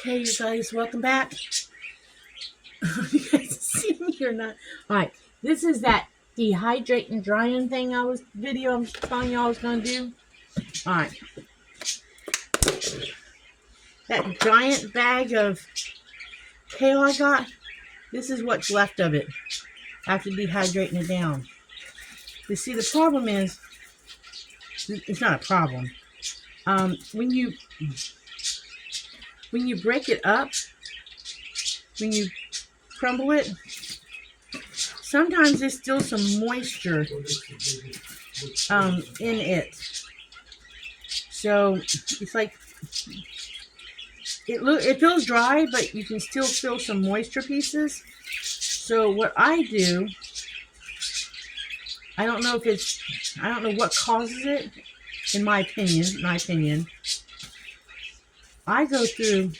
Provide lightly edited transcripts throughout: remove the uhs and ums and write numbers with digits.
Okay, you guys, welcome back. You guys see me or not? Alright, this is that dehydrating drying thing I was telling you I was gonna do. Alright. That giant bag of kale I got, this is what's left of it after dehydrating it down. You see, the problem is, it's not a problem. When you break it up, when you crumble it, sometimes there's still some moisture in it. So it's like it feels dry, but you can still feel some moisture pieces. So what I do, I don't know what causes it. In my opinion, I go through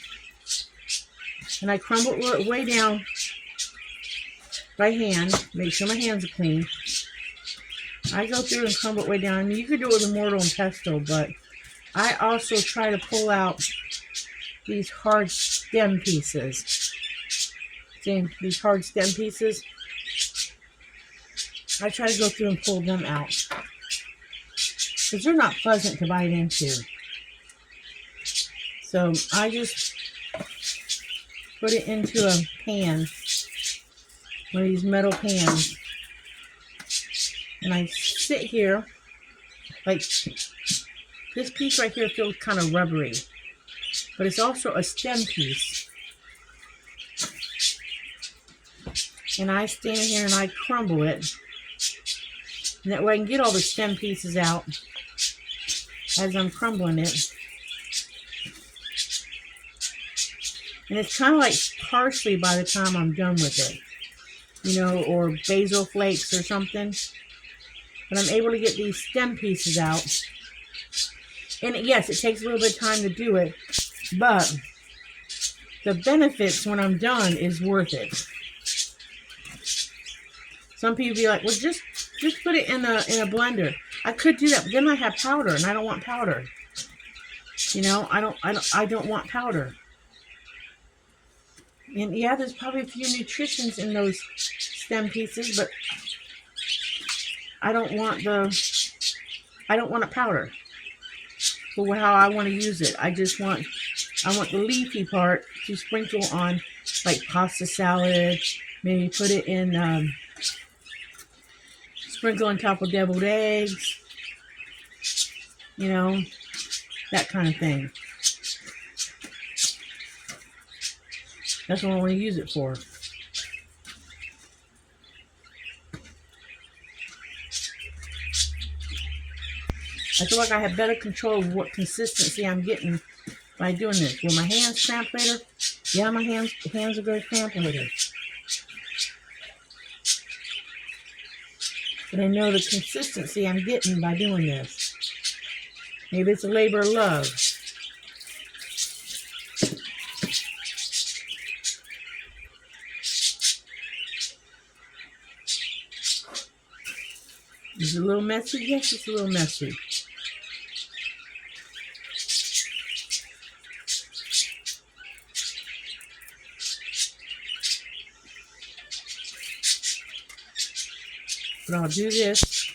and I crumble it way down by hand. Make sure my hands are clean. I go through and crumble it way down. I mean, you could do it with a mortar and pestle, but I also try to pull out these hard stem pieces. See, these hard stem pieces? I try to go through and pull them out, because they're not pleasant to bite into. So I just put it into a pan, one of these metal pans, and I sit here, like, this piece right here feels kind of rubbery, but it's also a stem piece. And I stand here and I crumble it, and that way I can get all the stem pieces out as I'm crumbling it. And it's kind of like parsley by the time I'm done with it, you know, or basil flakes or something. But I'm able to get these stem pieces out. And yes, it takes a little bit of time to do it, but the benefits when I'm done is worth it. Some people be like, well, just put it in a blender. I could do that, but then I have powder, and I don't want powder. You know, I don't want powder. And yeah, there's probably a few nutritions in those stem pieces, but I don't want a powder for how I want to use it. I want the leafy part to sprinkle on, like, pasta salad. Maybe put it in, sprinkle on top of deviled eggs. You know, that kind of thing. That's what I want to use it for. I feel like I have better control of what consistency I'm getting by doing this. Will my hands cramp later? Yeah, my hands are going to cramp later. But I know the consistency I'm getting by doing this. Maybe it's a labor of love. Is it a little messy? Yes, it's a little messy. But I'll do this,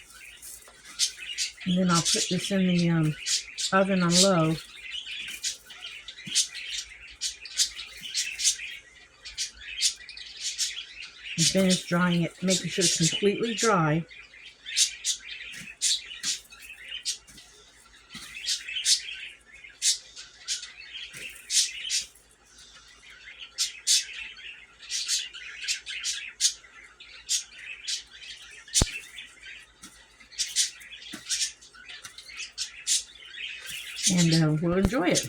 and then I'll put this in the oven on low. And finish drying it, making sure it's completely dry. And we'll enjoy it.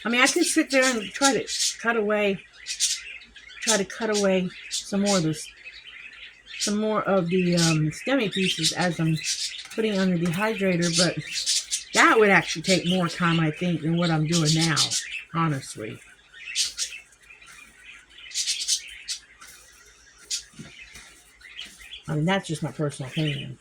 I mean, I could sit there and try to cut away some more of the stemmy pieces as I'm putting on the dehydrator, but that would actually take more time, I think, than what I'm doing now, honestly. I mean, that's just my personal opinion.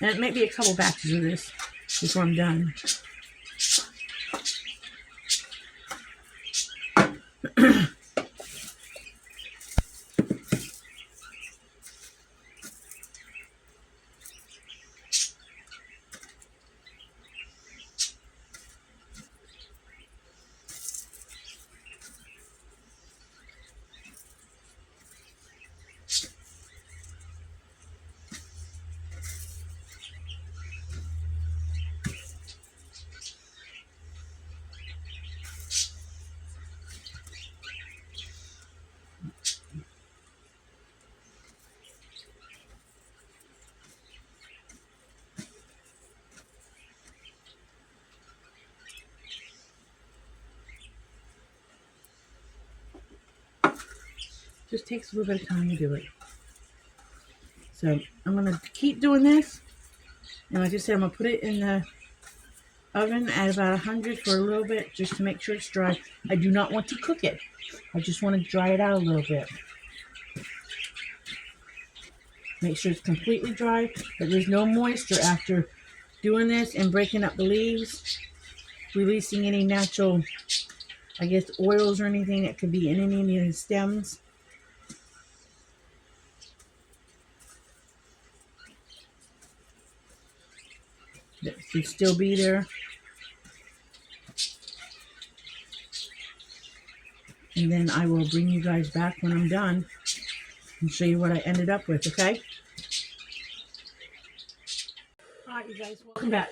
And it may be a couple batches of this before I'm done. Just takes a little bit of time to do it. So I'm going to keep doing this. And like I said, I'm going to put it in the oven at about 100 for a little bit just to make sure it's dry. I do not want to cook it. I just want to dry it out a little bit. Make sure it's completely dry, that there's no moisture after doing this and breaking up the leaves, releasing any natural, I guess, oils or anything that could be in any of the stems. That should still be there. And then I will bring you guys back when I'm done and show you what I ended up with, okay? Alright, you guys, welcome back.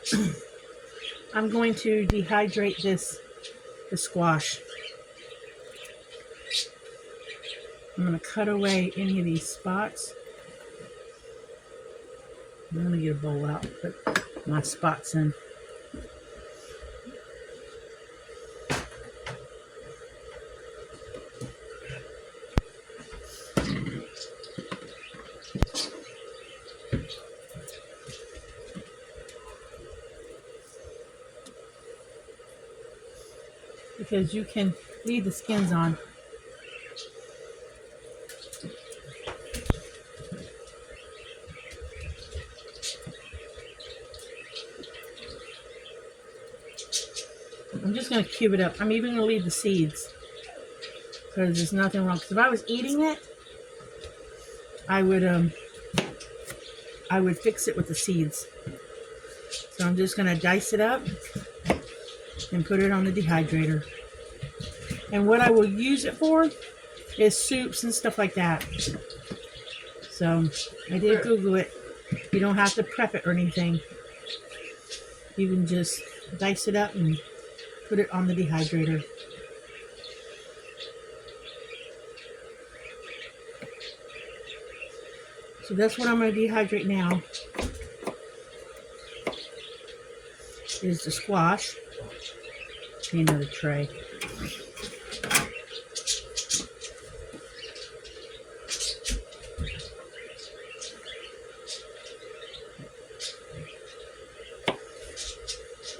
I'm going to dehydrate the squash. I'm going to cut away any of these spots. I'm going to get a bowl out and put my spots in. Because you can leave the skins on. I'm just going to cube it up. I'm even going to leave the seeds because there's nothing wrong. Because if I was eating it, I would fix it with the seeds. So I'm just going to dice it up and put it on the dehydrator. And what I will use it for is soups and stuff like that. So I did Google it. You don't have to prep it or anything. You can just dice it up and put it on the dehydrator. So that's what I'm going to dehydrate now. Is the squash. Need another tray.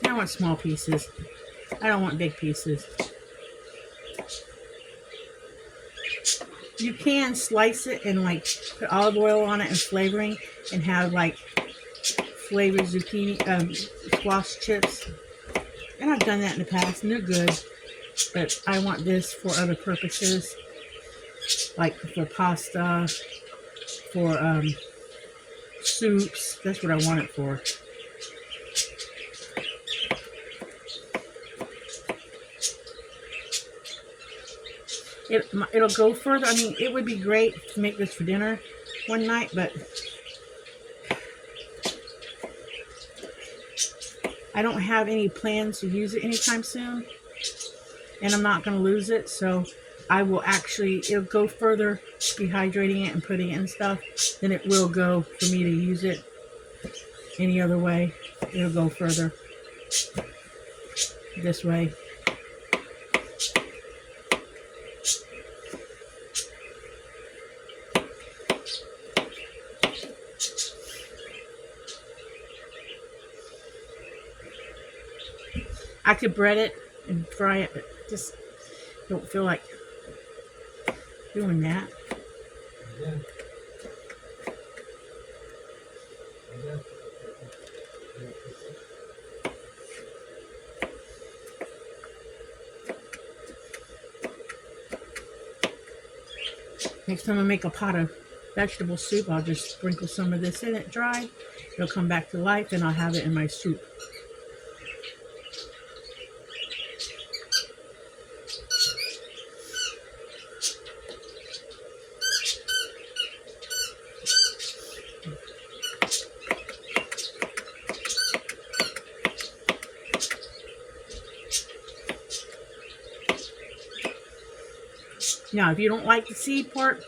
I want small pieces. I don't want big pieces. You can slice it and like put olive oil on it and flavoring and have like flavored zucchini, squash chips. And I've done that in the past and they're good. But I want this for other purposes. Like for pasta, for soups. That's what I want it for. It'll go further. I mean, it would be great to make this for dinner one night, but I don't have any plans to use it anytime soon, and I'm not going to lose it, so I will actually, it'll go further dehydrating it and putting it in stuff than it will go for me to use it any other way. It'll go further this way. I could bread it and fry it, but just don't feel like doing that. Next time I make a pot of vegetable soup, I'll just sprinkle some of this in it dry. It'll come back to life and I'll have it in my soup. Now, if you don't like the seed part,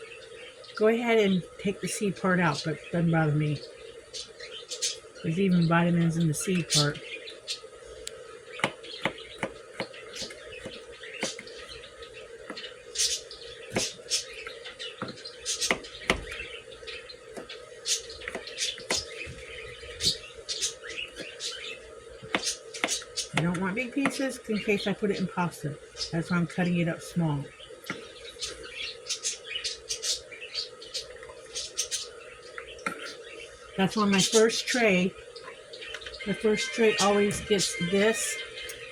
go ahead and take the seed part out, but it doesn't bother me. There's even vitamins in the seed part. I don't want big pieces in case I put it in pasta. That's why I'm cutting it up small. That's why my first tray always gets this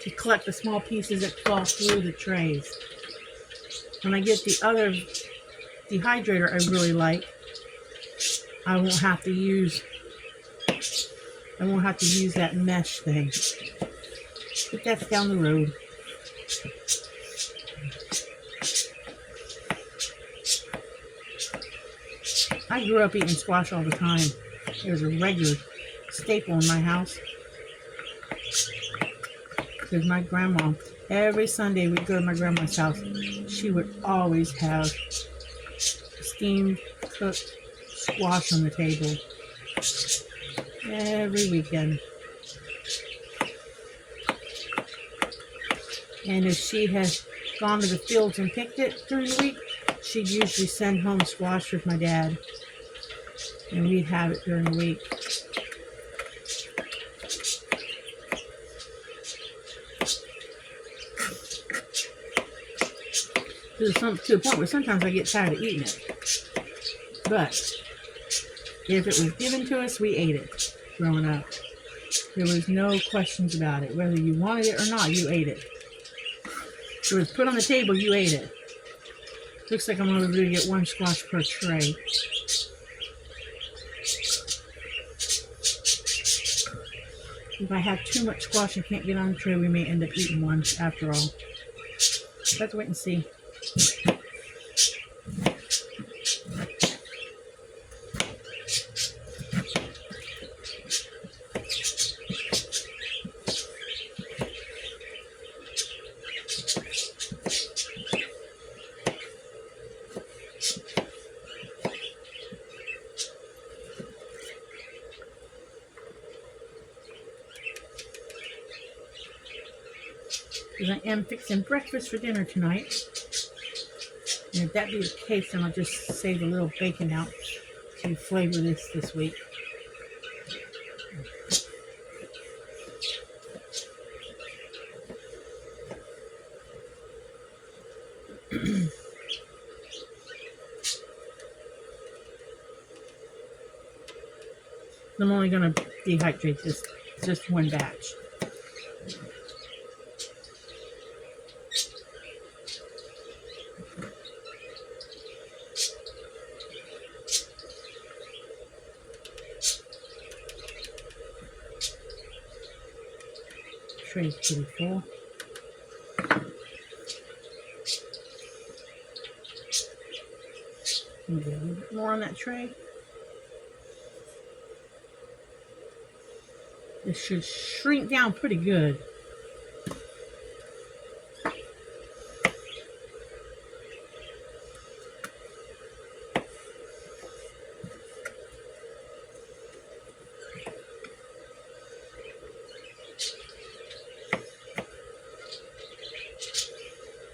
to collect the small pieces that fall through the trays. When I get the other dehydrator I really like, I won't have to use that mesh thing. But that's down the road. I grew up eating squash all the time. It was a regular staple in my house. Because my grandma, every Sunday we'd go to my grandma's house. She would always have steamed, cooked squash on the table. Every weekend. And if she had gone to the fields and picked it during the week, she'd usually send home squash with my dad. And we'd have it during the week. To the point where sometimes I get tired of eating it. But if it was given to us, we ate it growing up. There was no questions about it. Whether you wanted it or not, you ate it. If it was put on the table, you ate it. Looks like I'm only going to get one squash per tray. If I have too much squash and can't get on the tray, we may end up eating one after all. Let's wait and see. Because I am fixing breakfast for dinner tonight. And if that be the case, then I'll just save a little bacon out to flavor this week. I'm only going to dehydrate just one batch. Tray's pretty full. Maybe a little bit more on that tray. This should shrink down pretty good.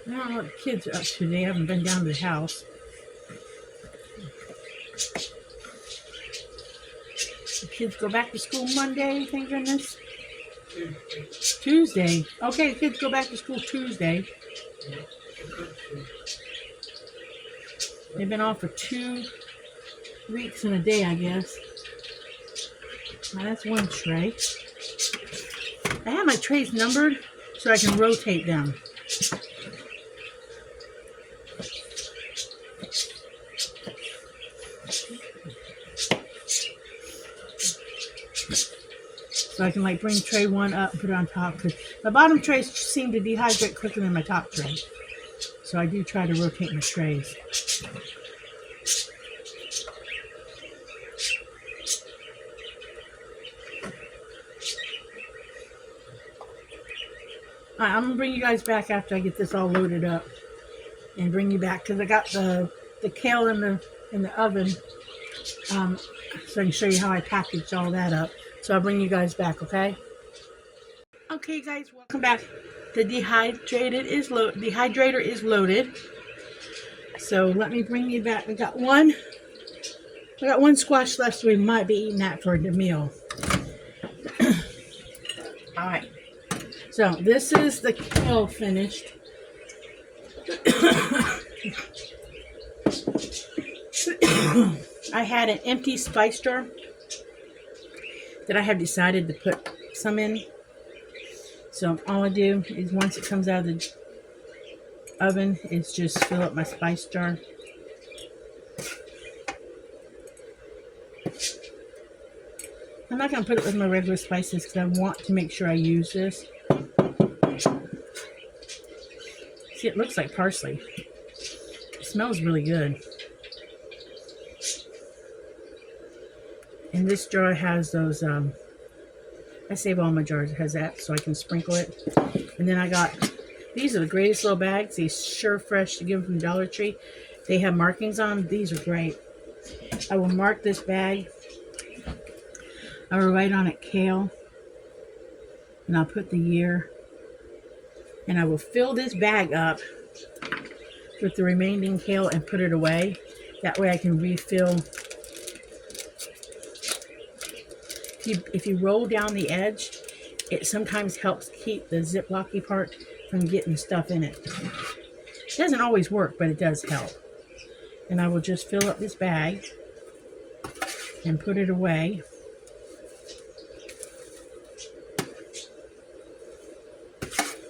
I don't know what the kids are up to. They haven't been down to the house. The kids go back to school Monday, thank goodness. Tuesday. Okay, the kids go back to school Tuesday. They've been off for 2 weeks and a day, I guess. Now that's one tray. I have my trays numbered so I can rotate them. So I can like bring tray 1 up and put it on top. Because my bottom trays seem to dehydrate quicker than my top tray. So I do try to rotate my trays. Alright, I'm going to bring you guys back after I get this all loaded up. And bring you back because I got the kale in the oven. So I can show you how I packaged all that up. So I'll bring you guys back, okay? Okay guys, welcome back. The dehydrator is loaded. So let me bring you back. I got one squash left, so we might be eating that for the meal. Alright. So this is the kale finished. I had an empty spice jar that I have decided to put some in. So all I do is once it comes out of the oven is just fill up my spice jar. I'm not going to put it with my regular spices because I want to make sure I use this. See, it looks like parsley. It smells really good. And this jar has those, I save all my jars. It has that so I can sprinkle it. And then I got, these are the greatest little bags. These Sure Fresh to give them from Dollar Tree. They have markings on them. These are great. I will mark this bag. I will write on it Kale. And I'll put the year. And I will fill this bag up with the remaining kale and put it away. That way I can refill. If you roll down the edge, it sometimes helps keep the ziplocky part from getting stuff in it. It doesn't always work, but it does help. And I will just fill up this bag and put it away.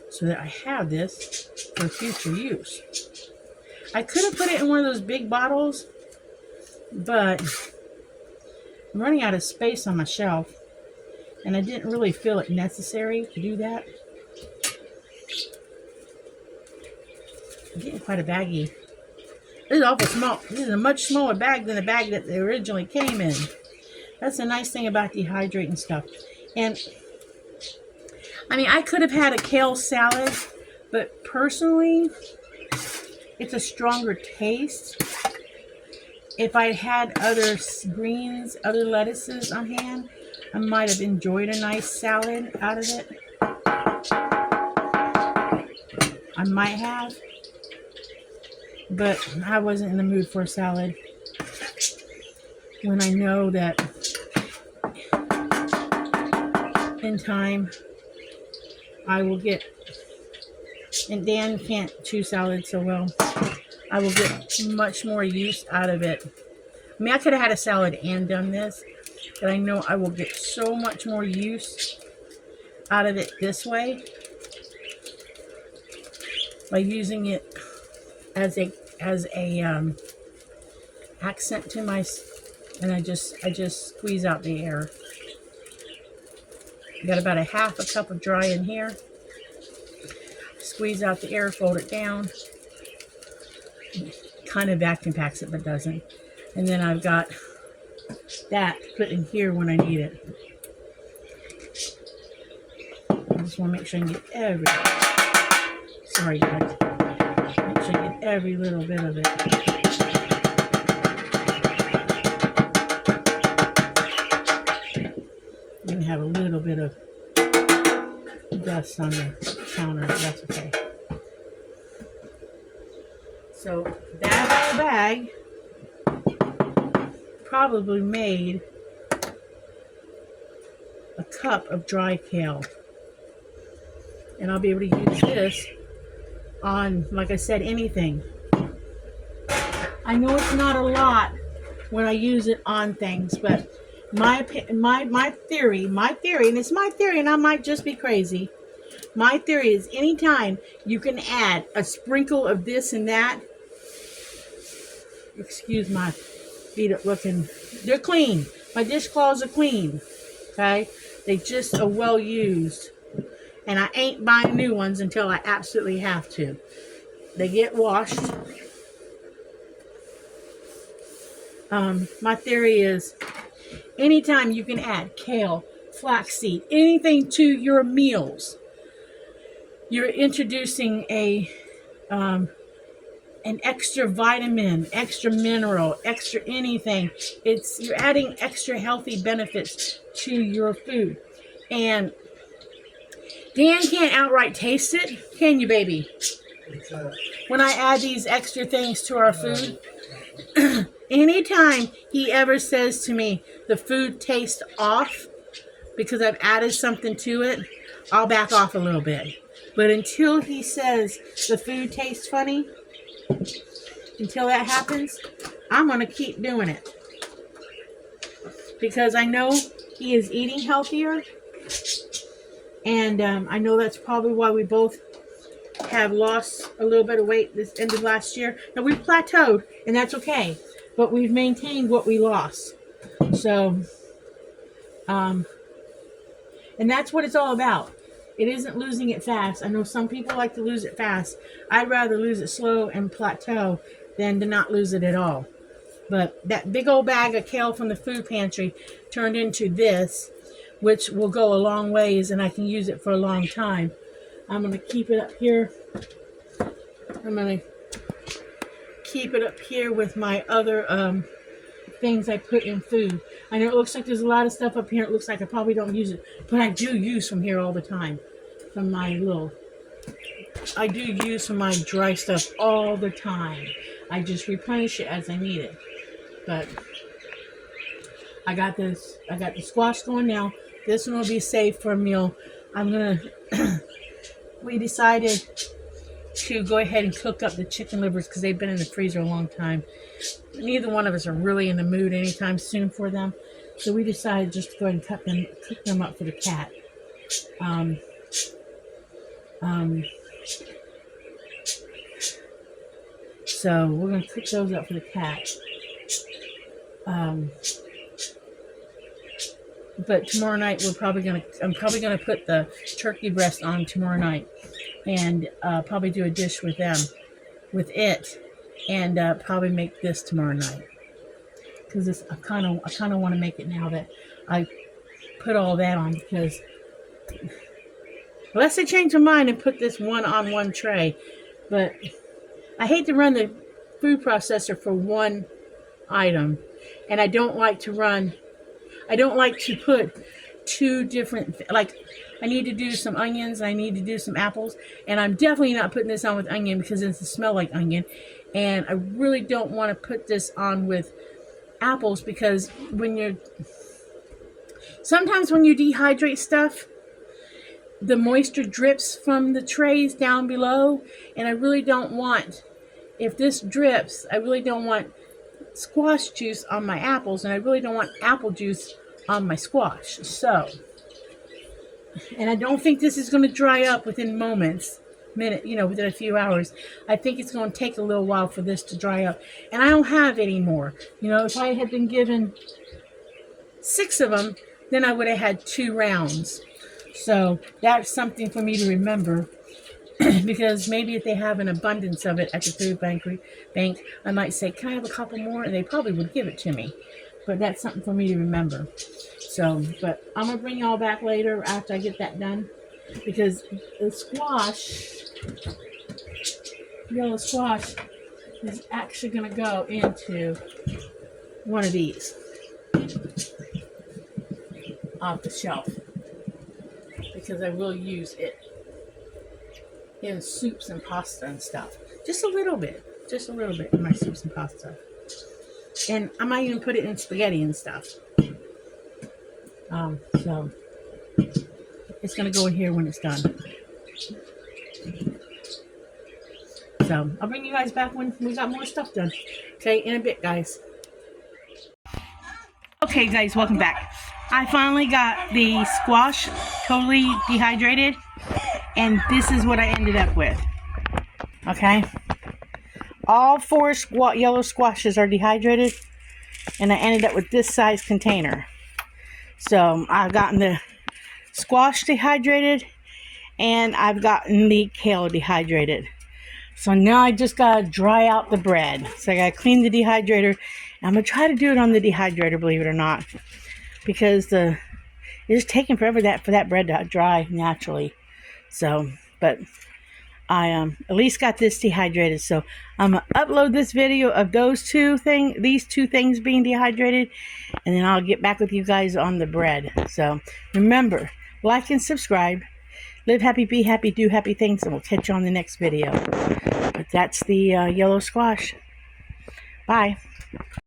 So that I have this for future use. I could have put it in one of those big bottles, but I'm running out of space on my shelf, and I didn't really feel it necessary to do that. I'm getting quite a baggie. This is awful small. This is a much smaller bag than the bag that they originally came in. That's the nice thing about dehydrating stuff. And I mean, I could have had a kale salad, but personally, it's a stronger taste. If I had other greens, other lettuces on hand, I might have enjoyed a nice salad out of it. I might have, but I wasn't in the mood for a salad. When I know that in time, I will get, and Dan can't chew salad so well, I will get much more use out of it. I mean, I could have had a salad and done this, but I know I will get so much more use out of it this way by using it as a accent to my, and I just squeeze out the air. Got about a half a cup of dry in here. Squeeze out the air, fold it down. Kind of vacuum packs it, but doesn't. And then I've got that to put in here when I need it. I just want to make sure I can get every, sorry guys, make sure I get every little bit of it. I'm going to have a little bit of dust on the counter, but that's okay. So that whole bag probably made a cup of dry kale. And I'll be able to use this on, like I said, anything. I know it's not a lot when I use it on things, but my theory, and it's my theory, and I might just be crazy. My theory is anytime you can add a sprinkle of this and that, excuse my beat up looking, they're clean. My dishcloths are clean, okay? They just are well used. And I ain't buying new ones until I absolutely have to. They get washed. My theory is anytime you can add kale, flaxseed, anything to your meals, you're introducing an extra vitamin, extra mineral, extra anything. You're adding extra healthy benefits to your food. And Dan can't outright taste it, can you, baby? When I add these extra things to our food, anytime he ever says to me, the food tastes off because I've added something to it, I'll back off a little bit. But until he says the food tastes funny, until that happens, I'm going to keep doing it. Because I know he is eating healthier. And I know that's probably why we both have lost a little bit of weight this end of last year. Now, we've plateaued, and that's okay. But we've maintained what we lost. So, and that's what it's all about. It isn't losing it fast. I know some people like to lose it fast. I'd rather lose it slow and plateau than to not lose it at all. But that big old bag of kale from the food pantry turned into this, which will go a long ways, and I can use it for a long time. I'm going to keep it up here. I'm going to keep it up here with my other things I put in food. I know it looks like there's a lot of stuff up here. It looks like I probably don't use it, but I do use from here all the time. I do use from my dry stuff all the time. I just replenish it as I need it. But I got the squash going now. This one will be safe for a meal. We decided to go ahead and cook up the chicken livers because they've been in the freezer a long time. Neither one of us are really in the mood anytime soon for them. So we decided just to go ahead and cook them up for the cat. So we're going to cook those up for the cat. But tomorrow night I'm probably going to put the turkey breast on tomorrow night and probably do a dish with it, and probably make this tomorrow night. Because I kind of want to make it now that I put all that on, because unless they change their mind and put this one on one tray. But I hate to run the food processor for one item, and I don't like to put two different, like I need to do some onions, I need to do some apples, and I'm definitely not putting this on with onion because it doesn't smell like onion. And I really don't want to put this on with apples because sometimes when you dehydrate stuff, the moisture drips from the trays down below, and I really don't want, if this drips, I really don't want squash juice on my apples, and I really don't want apple juice on my squash. So, and I don't think this is going to dry up within within a few hours. I think it's going to take a little while for this to dry up, and I don't have any more. If I had been given 6 of them, then I would have had 2 rounds. So that's something for me to remember, because maybe if they have an abundance of it at the food bank, I might say, can I have a couple more? And they probably would give it to me. But that's something for me to remember. So, but I'm going to bring y'all back later after I get that done, because the yellow squash is actually going to go into one of these off the shelf, because I will use it in soups and pasta and stuff. Just a little bit in my soups and pasta. And I might even put it in spaghetti and stuff. So it's going to go in here when it's done. So I'll bring you guys back when we got more stuff done. Okay, in a bit, guys. Okay, guys, welcome back. I finally got the squash totally dehydrated, and this is what I ended up with. Okay, all 4 yellow squashes are dehydrated, and I ended up with this size container. So I've gotten the squash dehydrated, and I've gotten the kale dehydrated. So now I just gotta dry out the bread. So I gotta clean the dehydrator. I'm gonna try to do it on the dehydrator, believe it or not, because it's taking forever for that bread to dry naturally. So, but I at least got this dehydrated. So I'm gonna upload this video of these two things being dehydrated, and then I'll get back with you guys on the bread. So remember, like and subscribe. Live happy, be happy, do happy things, and we'll catch you on the next video. But that's the yellow squash. Bye.